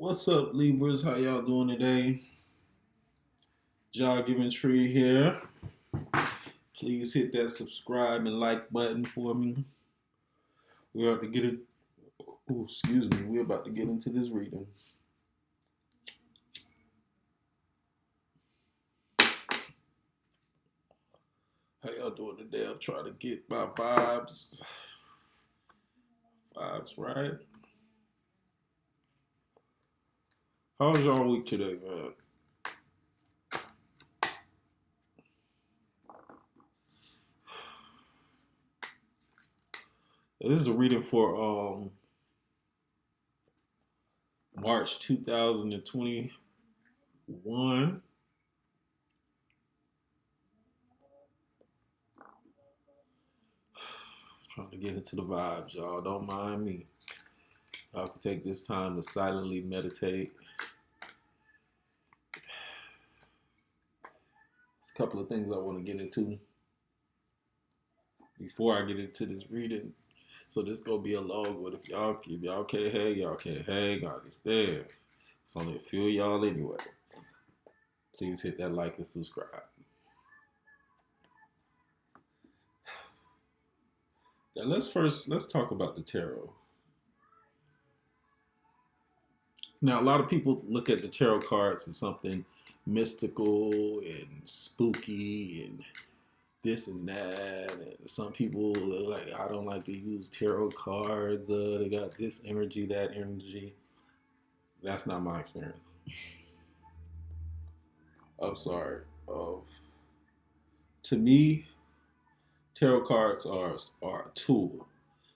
What's up, Libras? How y'all doing today? Jaw Giving Tree here. Please hit that subscribe and like button for me. We're about to get it. Oh, excuse me. We're about to get into this reading. How y'all doing today? I'm trying to get my vibes right. How's y'all week today, man? This is a reading for March 2021. Trying to get into the vibes, y'all. Don't mind me. Y'all can take this time to silently meditate. There's a couple of things I want to get into before I get into this reading. So this gonna be a long one. If y'all can't hang, y'all can't hang. I understand. It's only a few of y'all anyway. Please hit that like and subscribe. Now let's talk about the tarot. Now a lot of people look at the tarot cards as something mystical and spooky and this and that. And some people are like, I don't like to use tarot cards. They got this energy, that energy. That's not my experience. I'm sorry. To me, tarot cards are a tool.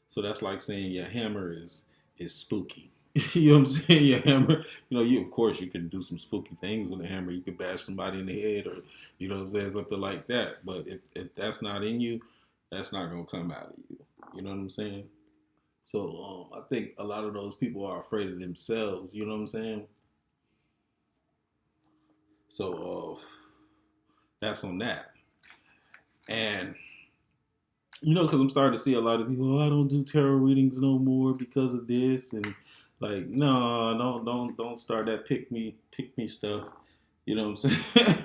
So that's like saying your hammer is spooky. You know what I'm saying? Your hammer, you of course you can do some spooky things with a hammer. You can bash somebody in the head, or you know what I'm saying, something like that. But if that's not in you, that's not gonna come out of you. You know what I'm saying? So I think a lot of those people are afraid of themselves. You know what I'm saying? So that's on that. And because I'm starting to see a lot of people. Oh, I don't do tarot readings no more because of this, and like, no, don't start that pick me stuff. You know what I'm saying?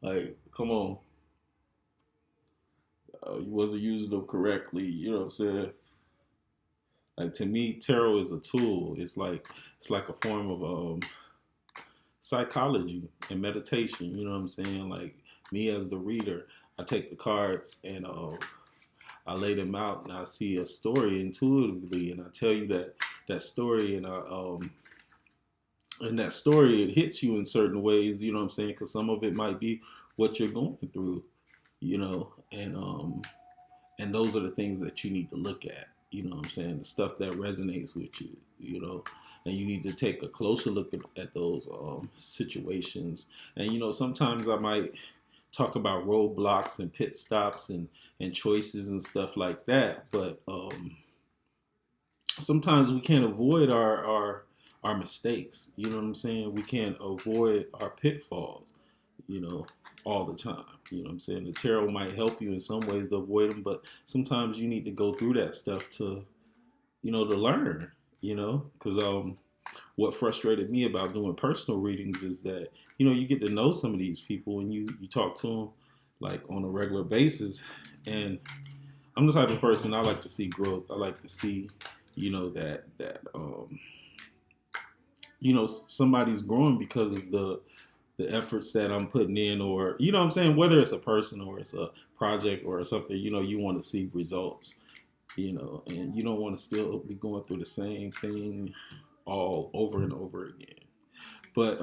Like, come on, you wasn't using them correctly. You know what I'm saying? Like, to me, tarot is a tool. It's like a form of psychology and meditation. You know what I'm saying? Like, me as the reader, I take the cards and I lay them out and I see a story intuitively, and I tell you that story, and that story, it hits you in certain ways. You know what I'm saying? Because some of it might be what you're going through, and those are the things that you need to look at. You know what I'm saying? The stuff that resonates with you. And you need to take a closer look at those situations. And sometimes I might talk about roadblocks and pit stops and choices and stuff like that. But sometimes we can't avoid our mistakes. You know what I'm saying? We can't avoid our pitfalls, all the time. You know what I'm saying? The tarot might help you in some ways to avoid them, but sometimes you need to go through that stuff to learn, because what frustrated me about doing personal readings is that, you get to know some of these people and you talk to them like on a regular basis. And I'm the type of person, I like to see growth. I like to see, somebody's growing because of the efforts that I'm putting in, or, what I'm saying, whether it's a person or it's a project or something, you want to see results, and you don't want to still be going through the same thing all over and over again. But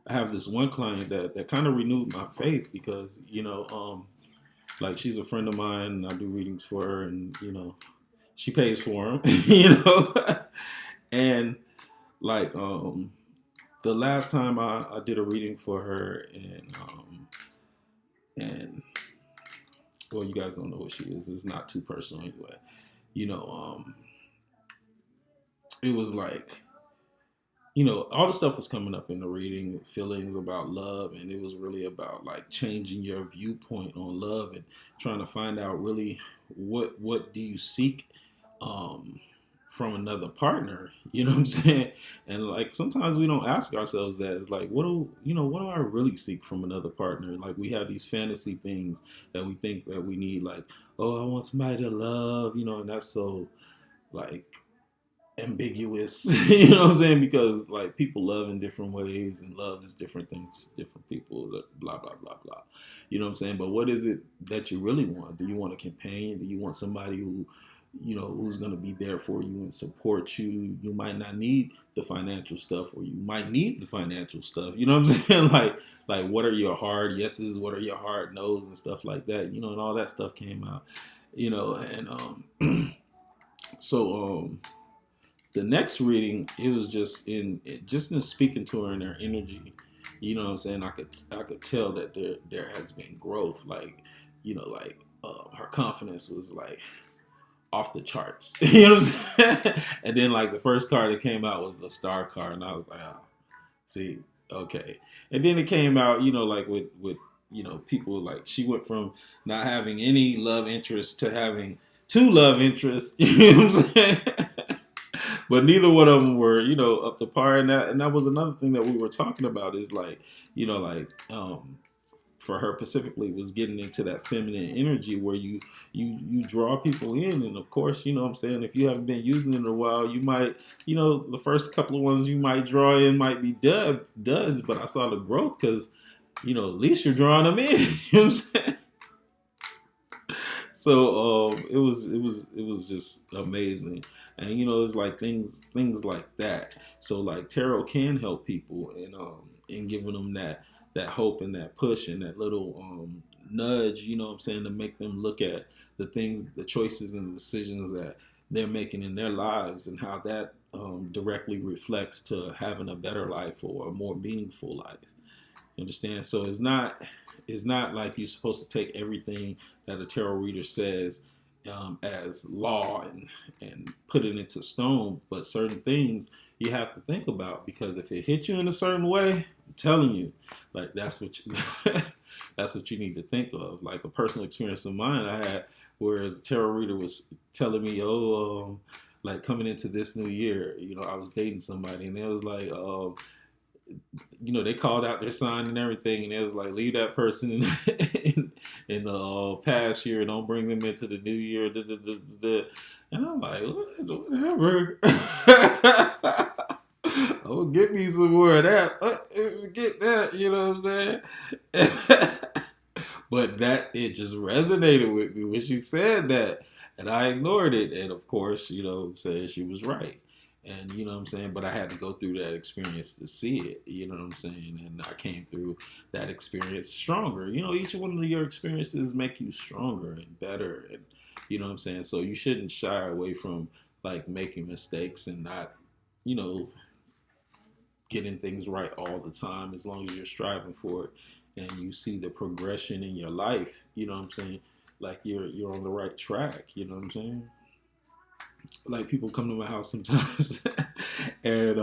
I have this one client that kind of renewed my faith because, like, she's a friend of mine and I do readings for her, and, she pays for them, and like, the last time I did a reading for her, and well, you guys don't know who she is. It's not too personal anyway. You know, it was like, all the stuff was coming up in the reading, feelings about love, and it was really about like changing your viewpoint on love and trying to find out really what do you seek from another partner. You know what I'm saying? And like sometimes we don't ask ourselves that. It's like, what do I really seek from another partner? Like we have these fantasy things that we think that we need, like, oh, I want somebody to love, and that's so like ambiguous. You know what I'm saying? Because like people love in different ways, and love is different things, different people, blah blah blah blah. You know what I'm saying? But what is it that you really want? Do you want a companion? Do you want somebody who, who's going to be there for you and support you? You might not need the financial stuff, or you might need the financial stuff. You know what I'm saying? Like what are your hard yeses? What are your hard no's and stuff like that? And all that stuff came out. And so the next reading, it was just in speaking to her in her energy. You know what I'm saying? I could tell that there has been growth. Like, her confidence was like off the charts. You know what I'm saying? And then like the first card that came out was the star card, and I was like, oh, see, okay. And then it came out, like with people, like she went from not having any love interest to having two love interests. You know what I'm saying? But neither one of them were, up to par. And that was another thing that we were talking about is like, for her specifically was getting into that feminine energy where you draw people in. And of course, you know what I'm saying, if you haven't been using it in a while, you might, the first couple of ones you might draw in might be duds, but I saw the growth because, at least you're drawing them in. You know what I'm saying? So it was just amazing. And it's like things like that. So like tarot can help people in giving them that hope and that push and that little nudge, what I'm saying, to make them look at the things, the choices and the decisions that they're making in their lives, and how that directly reflects to having a better life or a more meaningful life. You understand? So it's not like you're supposed to take everything that a tarot reader says as law and put it into stone, but certain things you have to think about, because if it hits you in a certain way, I'm telling you, like that's what that's what you need to think of. Like a personal experience of mine I had, whereas the tarot reader was telling me, like coming into this new year, I was dating somebody, and it was like, they called out their sign and everything, and it was like, leave that person in the past year, don't bring them into the new year. And I'm like, whatever. Oh, get me some more of that. Get that, you know what I'm saying? But it just resonated with me when she said that, and I ignored it. And of course, saying she was right. And you know what I'm saying? But I had to go through that experience to see it. You know what I'm saying? And I came through that experience stronger. Each one of your experiences make you stronger and better. And you know what I'm saying? So you shouldn't shy away from like making mistakes and not, getting things right all the time, as long as you're striving for it and you see the progression in your life. You know what I'm saying? Like you're on the right track. You know what I'm saying? Like people come to my house sometimes and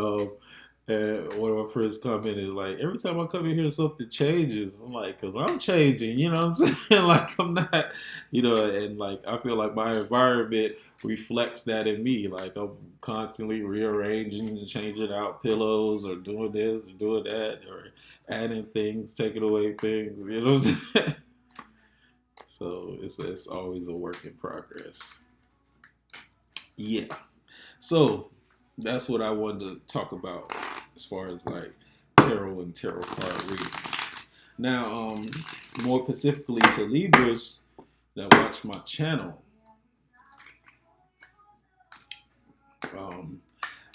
one of my friends commented like, every time I come in here something changes. I'm like, because I'm changing, you know what I'm saying? Like I'm not, and like I feel like my environment reflects that in me. Like I'm constantly rearranging and changing out pillows, or doing this or doing that, or adding things, taking away things, you know what I'm saying? So it's always a work in progress. Yeah. So that's what I wanted to talk about as far as like tarot and tarot card reading. Now, more specifically to Libras that watch my channel,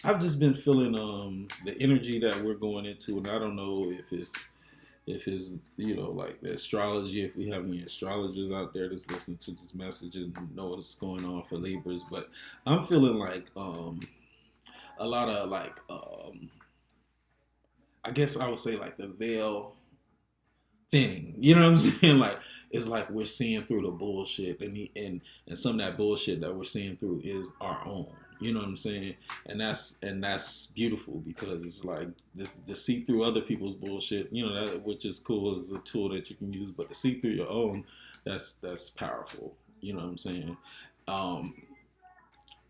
I've just been feeling the energy that we're going into, and I don't know if it's like the astrology, if we have any astrologers out there that's listening to this message and know what's going on for Libras, but I'm feeling like a lot of like I guess I would say like the veil thinning. You know what I'm saying? Like it's like we're seeing through the bullshit, and some of that bullshit that we're seeing through is our own. You know what I'm saying? And that's beautiful, because it's like to see through other people's bullshit, that, which is cool, is a tool that you can use, but to see through your own, that's powerful. You know what I'm saying?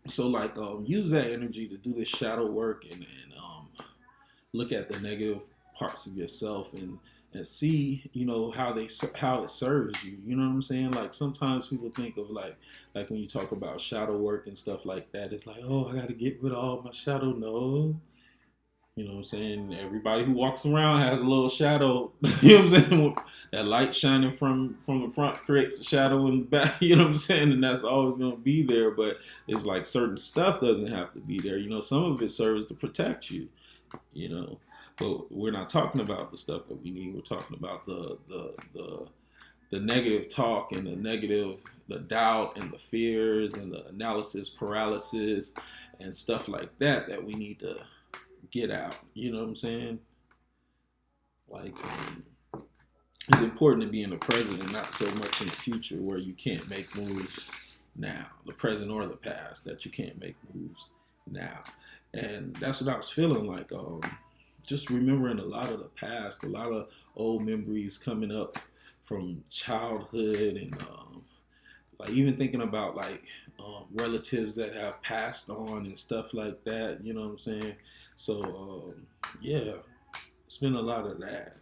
So like use that energy to do this shadow work and look at the negative parts of yourself and see, you know, how it serves you. You know what I'm saying? Like sometimes people think of like when you talk about shadow work and stuff like that, it's like, oh, I got to get rid of all my shadow. No, you know what I'm saying? Everybody who walks around has a little shadow. You know what I'm saying? That light shining from the front creates a shadow in the back. You know what I'm saying? And that's always gonna be there. But it's like certain stuff doesn't have to be there. You know, some of it serves to protect you. You know, but we're not talking about the stuff that we need. We're talking about the negative talk and the doubt and the fears and the analysis paralysis and stuff like that we need to get out. You know what I'm saying? Like, it's important to be in the present and not so much in the future where you can't make moves now, the present or the past, that you can't make moves now. And that's what I was feeling like. Just remembering a lot of the past, a lot of old memories coming up from childhood, and like even thinking about like relatives that have passed on and stuff like that. You know what I'm saying? So yeah, it's been a lot of that.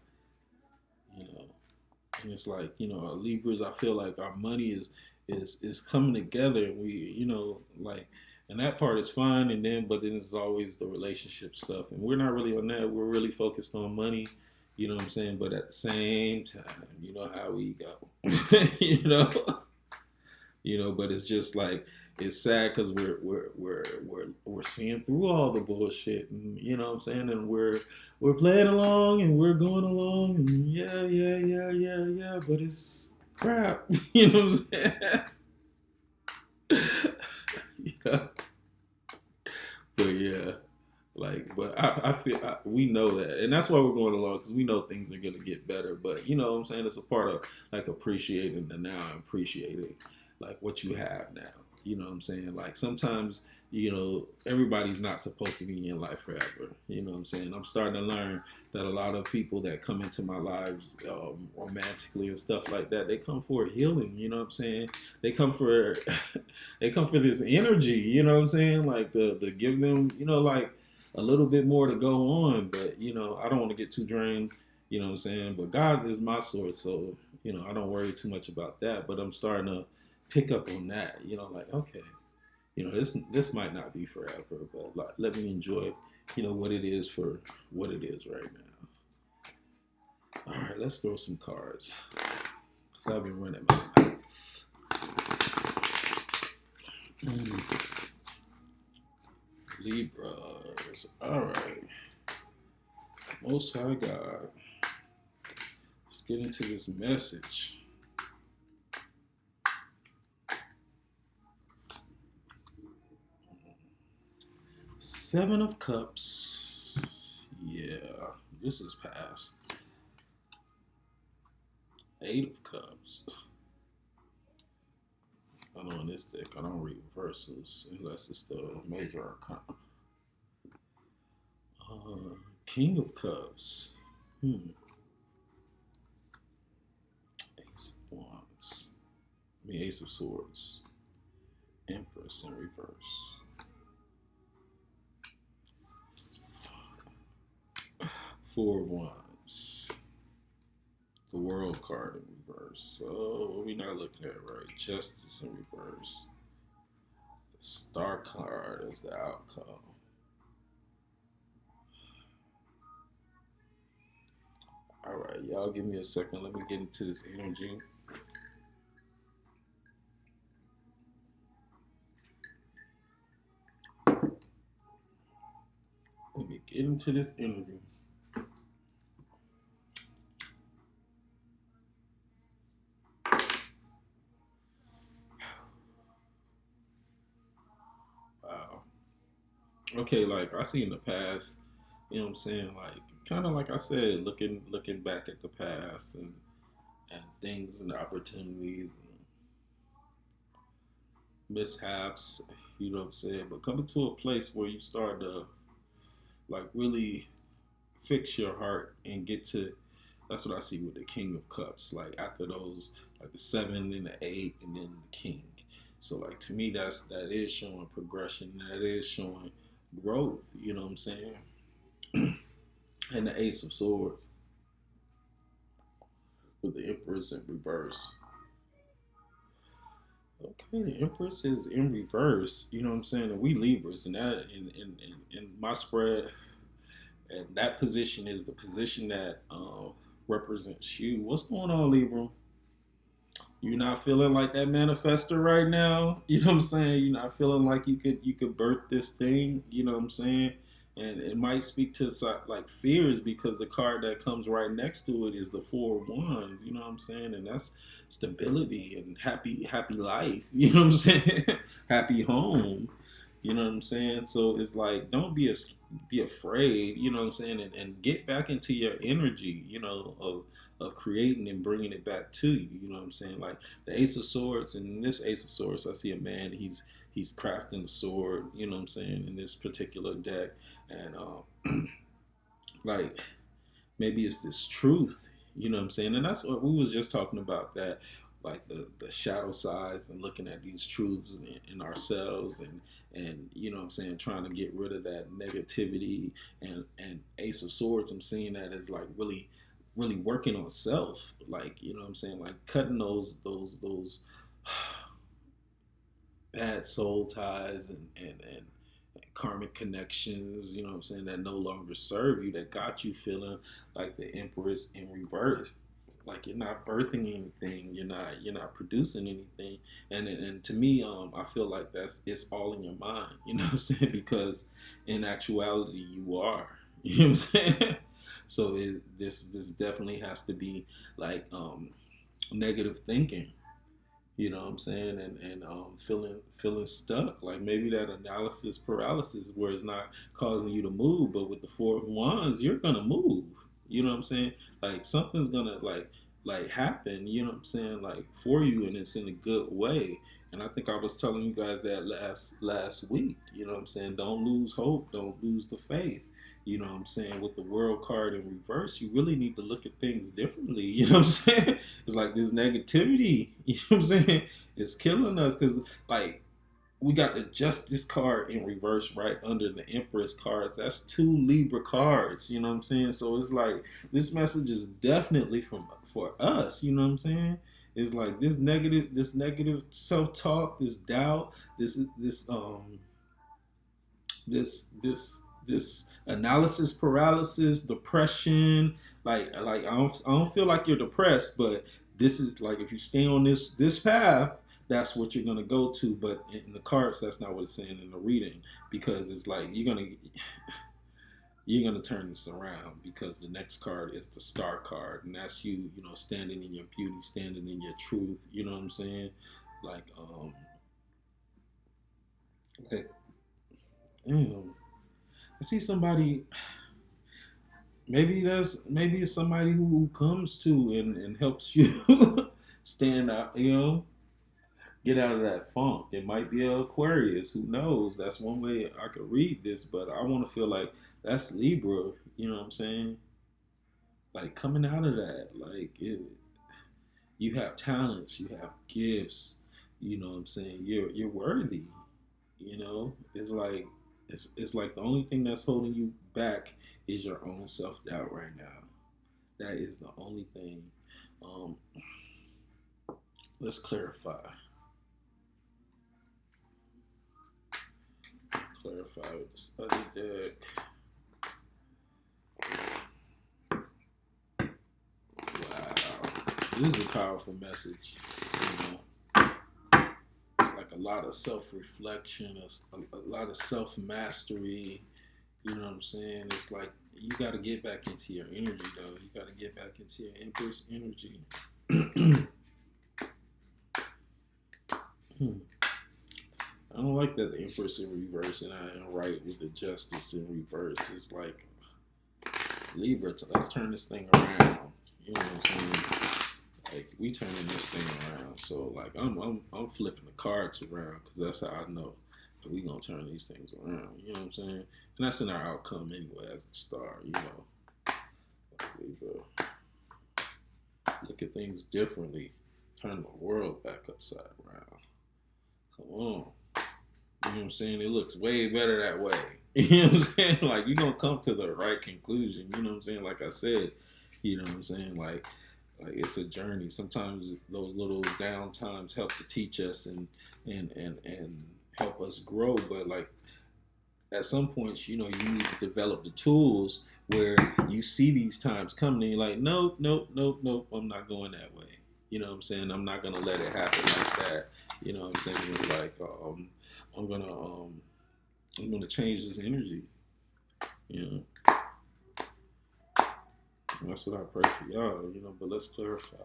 You know, and it's like, you know, our Libras, I feel like our money is coming together. We, you know, like, and that part is fine. And then, but then it's always the relationship stuff, and we're not really on that. We're really focused on money. You know what I'm saying? But at the same time, you know how we go. you know, you know. But it's just like it's sad because we're seeing through all the bullshit, and you know what I'm saying, and we're playing along and we're going along, and yeah, but it's crap. You know what I'm saying? yeah, but yeah. Like, but I feel we know that, and that's why we're going along because we know things are gonna get better. But you know what I'm saying? It's a part of like appreciating the now and appreciating like what you have now. You know what I'm saying? Like sometimes, you know, everybody's not supposed to be in your life forever. You know what I'm saying? I'm starting to learn that a lot of people that come into my lives romantically and stuff like that, they come for healing. You know what I'm saying? They come for they come for this energy. You know what I'm saying? Like to give them, you know, like a little bit more to go on. But you know, I don't want to get too drained. You know what I'm saying? But God is my source, so you know, I don't worry too much about that. But I'm starting to pick up on that. You know, like okay, you know, this might not be forever, but like, let me enjoy, you know, what it is for what it is right now. All right, let's throw some cards. So I've been running my mouth. Libras. All right. Most High God. Let's get into this message. Seven of Cups. Yeah, this is past. Eight of Cups. I know in this deck I don't read reversals unless it's the major arcana. King of Cups. Ace of Wands. I mean Ace of Swords. Empress in reverse. Four of Wands. The World card in reverse. So what we not looking at right? Justice in reverse. The Star card is the outcome. All right, y'all give me a second. Let me get into this energy. Let me get into this energy. Wow. Okay, like I see in the past, you know what I'm saying? Like kind of like I said, looking back at the past and things and opportunities and mishaps, you know what I'm saying? But coming to a place where you start to like really fix your heart and get to, that's what I see with the King of Cups. Like after those, like the seven and the eight and then the King. So like to me, that is showing progression. That is showing growth. You know what I'm saying? And the Ace of Swords with the Empress in reverse. Okay, the Empress is in reverse. You know what I'm saying? And we Libras, and that in my spread, and that position is the position that represents you. What's going on, Libra? You're not feeling like that manifester right now. You know what I'm saying? You're not feeling like you could birth this thing. You know what I'm saying? And it might speak to like fears, because the card that comes right next to it is the Four of Wands. You know what I'm saying? And that's stability and happy life. You know what I'm saying? Happy home. You know what I'm saying? So it's like, don't be afraid. You know what I'm saying? And get back into your energy. You know, of creating and bringing it back to you. You know what I'm saying? Like the Ace of Swords, and in this Ace of Swords, I see a man. He's crafting a sword. You know what I'm saying? In this particular deck, and like maybe it's this truth. You know what I'm saying? And that's what we was just talking about, that like the shadow sides, and looking at these truths in ourselves, and you know what I'm saying, trying to get rid of that negativity. And Ace of Swords, I'm seeing that as like really working on self, like, you know what I'm saying, like cutting those bad soul ties, and karmic connections, you know what I'm saying, that no longer serve you, that got you feeling like the Empress in reverse. Like you're not birthing anything, you're not producing anything. And to me, I feel like it's all in your mind, you know what I'm saying? Because in actuality you are. You know what I'm saying? So this definitely has to be like negative thinking, you know what I'm saying, and feeling stuck, like maybe that analysis paralysis, where it's not causing you to move, but with the Four of Wands, you're gonna move. You know what I'm saying? Like something's gonna like happen. You know what I'm saying? Like for you, and it's in a good way. And I think I was telling you guys that last week. You know what I'm saying? Don't lose hope. Don't lose the faith. You know what I'm saying? With the World card in reverse, you really need to look at things differently. You know what I'm saying? It's like this negativity, you know what I'm saying, it's killing us, because like we got the Justice card in reverse right under the Empress cards. That's two Libra cards, you know what I'm saying? So it's like this message is definitely for us, you know what I'm saying? It's like this negative self-talk, this doubt, this analysis paralysis, depression. Like I don't feel like you're depressed, but this is like, if you stay on this path, that's what you're gonna go to. But in the cards, that's not what it's saying in the reading, because it's like you're gonna turn this around, because the next card is the Star card, and that's you know, standing in your beauty, standing in your truth. You know what I'm saying? Like like damn, I see somebody. Maybe it's somebody who comes to and helps you stand out. You know, get out of that funk. It might be an Aquarius. Who knows? That's one way I could read this, but I want to feel like that's Libra. You know what I'm saying? Like coming out of that, you have talents, you have gifts. You know what I'm saying? You're worthy. You know, it's like the only thing that's holding you back is your own self doubt right now. That is the only thing. Um, let's clarify. Clarify with the study deck. Wow, this is a powerful message. You know, it's like a lot of self reflection, a lot of self mastery. You know what I'm saying? It's like you got to get back into your energy, though. You got to get back into your Empress energy. I don't like that the Empress in reverse, and I am right with the Justice in reverse. It's like Libra, let's turn this thing around. You know what I'm saying? Like we turning this thing around. So like I'm flipping the cards around, because that's how I know that we gonna turn these things around. You know what I'm saying? And that's in our outcome anyway as the star. You know, Libra, look at things differently. Turn the world back upside down. Come on. You know what I'm saying? It looks way better that way. You know what I'm saying? Like, you're going to come to the right conclusion. You know what I'm saying? Like I said, you know what I'm saying? Like it's a journey. Sometimes those little down times help to teach us and help us grow. But like at some points, you know, you need to develop the tools where you see these times coming and you're like, nope, nope, nope, nope, I'm not going that way. You know what I'm saying? I'm not gonna let it happen like that. You know what I'm saying? It's like I'm gonna um I'm gonna change this energy. You know, and that's what I pray for y'all. You know, but let's clarify.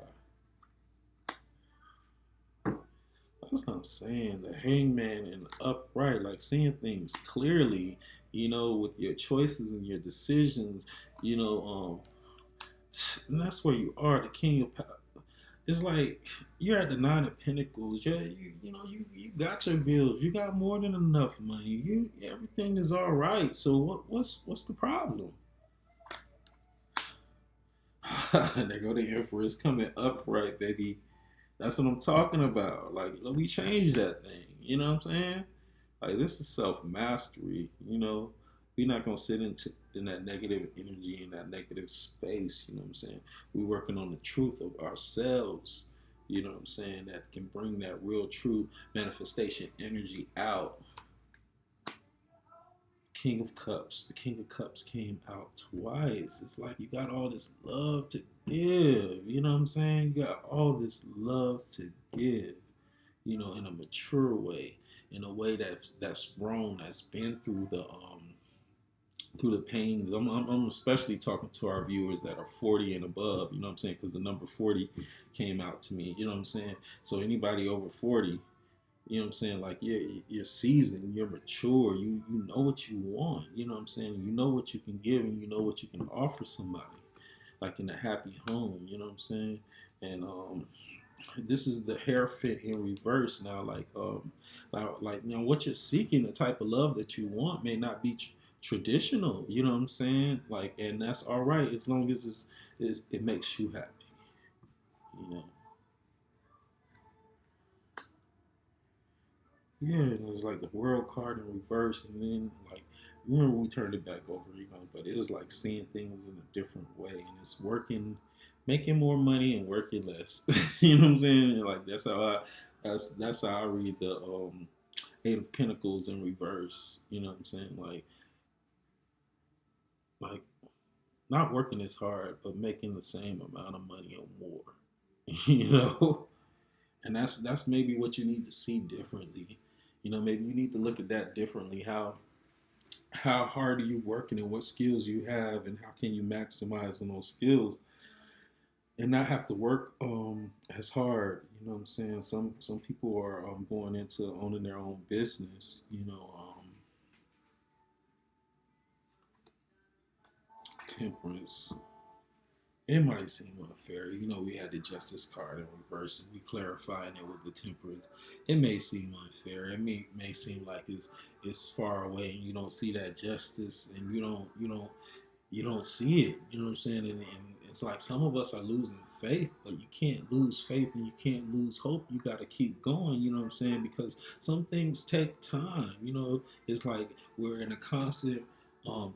That's what I'm saying. The hangman and the upright, like seeing things clearly, you know, with your choices and your decisions, you know, and that's where you are, the king of power. It's like you're at the nine of pentacles. You got your bills. You got more than enough money. Everything is all right. So what's the problem? There go the empress coming upright, baby. That's what I'm talking about. Like, let me change that thing. You know what I'm saying? Like, this is self mastery. You know, we're not gonna sit in that negative energy, in that negative space. You know what I'm saying? We're working on the truth of ourselves. You know what I'm saying? That can bring that real, true manifestation energy out. King of Cups. The King of Cups came out twice. It's like you got all this love to give. You know what I'm saying? You got all this love to give. You know, in a mature way, in a way that's grown, that's been through the pains. I'm especially talking to our viewers that are 40 and above. You know what I'm saying? Because the number 40 came out to me. You know what I'm saying? So anybody over 40, you know what I'm saying? Like you're seasoned, you're mature, you know what you want. You know what I'm saying? You know what you can give and you know what you can offer somebody. Like in a happy home, you know what I'm saying? And this is the hair fit in reverse now. Like you know what you're seeking, the type of love that you want may not be traditional. You know what I'm saying? Like, and that's all right as long as it makes you happy. You know. Yeah, and it was like the world card in reverse, and then like remember we turned it back over, you know. But it was like seeing things in a different way, and it's working, making more money and working less. You know what I'm saying? And, like that's how I read the Eight of Pentacles in reverse. You know what I'm saying? Like not working as hard, but making the same amount of money or more. You know, and that's maybe what you need to see differently. You know, maybe you need to look at that differently. How hard are you working and what skills you have and how can you maximize on those skills and not have to work as hard. You know what I'm saying? Some people are going into owning their own business. You know, temperance. It might seem unfair. You know, we had the justice card in reverse and we clarifying it with the temperance. It may seem unfair. It may seem like it's far away and you don't see that justice and you don't see it. You know what I'm saying? And it's like some of us are losing faith, but you can't lose faith and you can't lose hope. You got to keep going. You know what I'm saying? Because some things take time. You know, it's like we're in a constant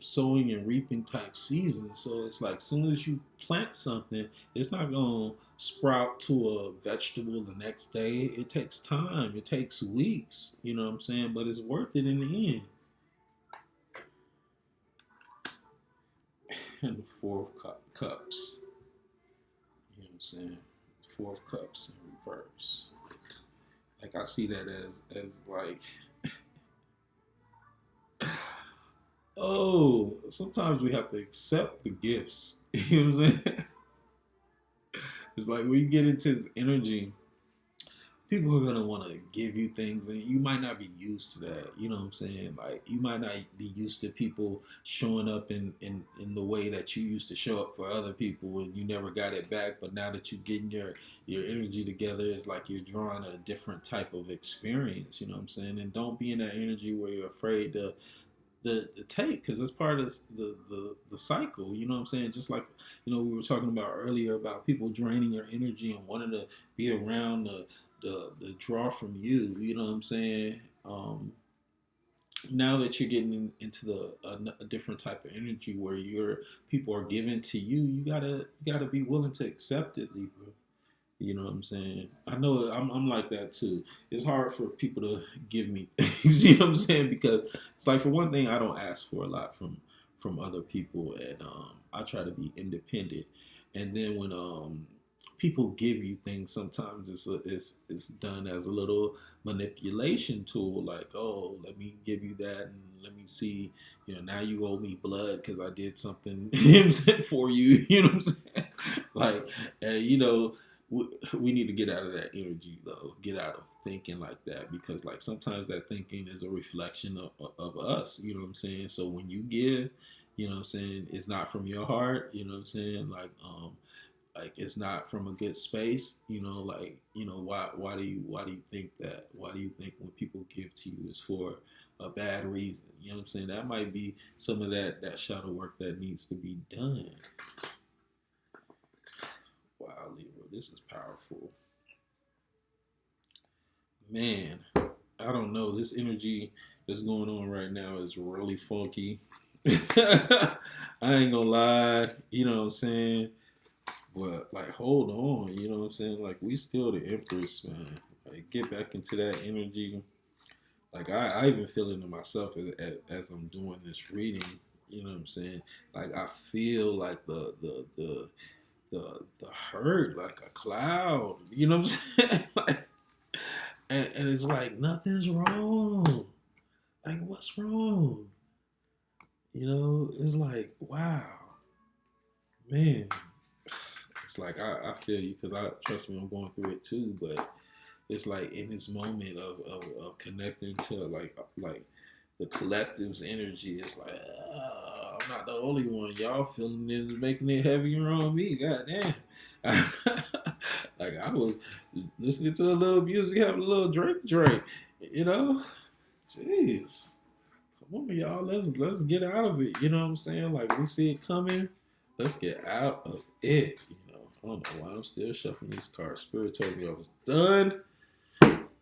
sowing and reaping type season. So it's like as soon as you plant something, it's not going to sprout to a vegetable the next day. It takes time. It takes weeks. You know what I'm saying? But it's worth it in the end. And the Four of Cups. You know what I'm saying? Four of Cups in reverse. Like I see that as like, oh, sometimes we have to accept the gifts. You know what I'm saying? It's like when you get into this energy, people are gonna want to give you things, and you might not be used to that. You know what I'm saying? Like you might not be used to people showing up in the way that you used to show up for other people, and you never got it back. But now that you're getting your energy together, it's like you're drawing a different type of experience. You know what I'm saying? And don't be in that energy where you're afraid to the take because it's part of the cycle. You know what I'm saying? Just like we were talking about earlier about people draining your energy and wanting to be around the draw from you. You know what I'm saying? Now that you're getting into a different type of energy where your people are giving to you, you gotta be willing to accept it, Libra. You know what I'm saying? I know I'm like that too. It's hard for people to give me things, you know what I'm saying? Because it's like, for one thing, I don't ask for a lot from other people, and I try to be independent. And then when people give you things, sometimes it's done as a little manipulation tool, like, oh, let me give you that, and let me see, now you owe me blood because I did something for you. You know what I'm saying? Like, we need to get out of that energy, though. Get out of thinking like that, because like sometimes that thinking is a reflection of us. You know what I'm saying? So when you give, you know what I'm saying, it's not from your heart. You know what I'm saying? Like it's not from a good space. Like, why do you think that? Why do you think when people give to you is for a bad reason? You know what I'm saying? That might be some of that shadow work that needs to be done. Wow, Libra, this is powerful. Man, I don't know. This energy that's going on right now is really funky. I ain't gonna lie, you know what I'm saying? But like, hold on, you know what I'm saying? Like, we still the empress, man. Like, get back into that energy. Like, I even feel it in myself as I'm doing this reading. You know what I'm saying? Like, I feel like the hurt like a cloud. You know what I'm saying? Like, and it's like nothing's wrong. Like, what's wrong? It's like, wow, man. It's like, I feel you, because I trust me, I'm going through it too. But it's like, in this moment of connecting to like the collective's energy, it's like, I'm not the only one. Y'all feeling it is making it heavier on me. God damn. Like, I was listening to a little music, having a little drink. You know, jeez. Come on, y'all. Let's get out of it. You know what I'm saying? Like, we see it coming. Let's get out of it. I don't know why I'm still shuffling these cards. Spirit told me I was done,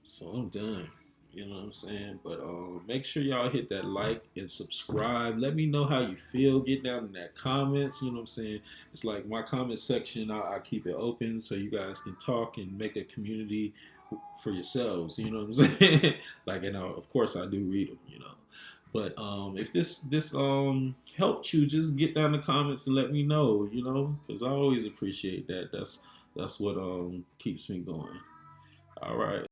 so I'm done. You know what I'm saying? But make sure y'all hit that like and subscribe. Let me know how you feel. Get down in that comments. You know what I'm saying? It's like my comment section. I keep it open so you guys can talk and make a community for yourselves. You know what I'm saying? Like, and of course I do read them. But if this helped you, just get down in the comments and let me know. Because I always appreciate that. That's what keeps me going. All right.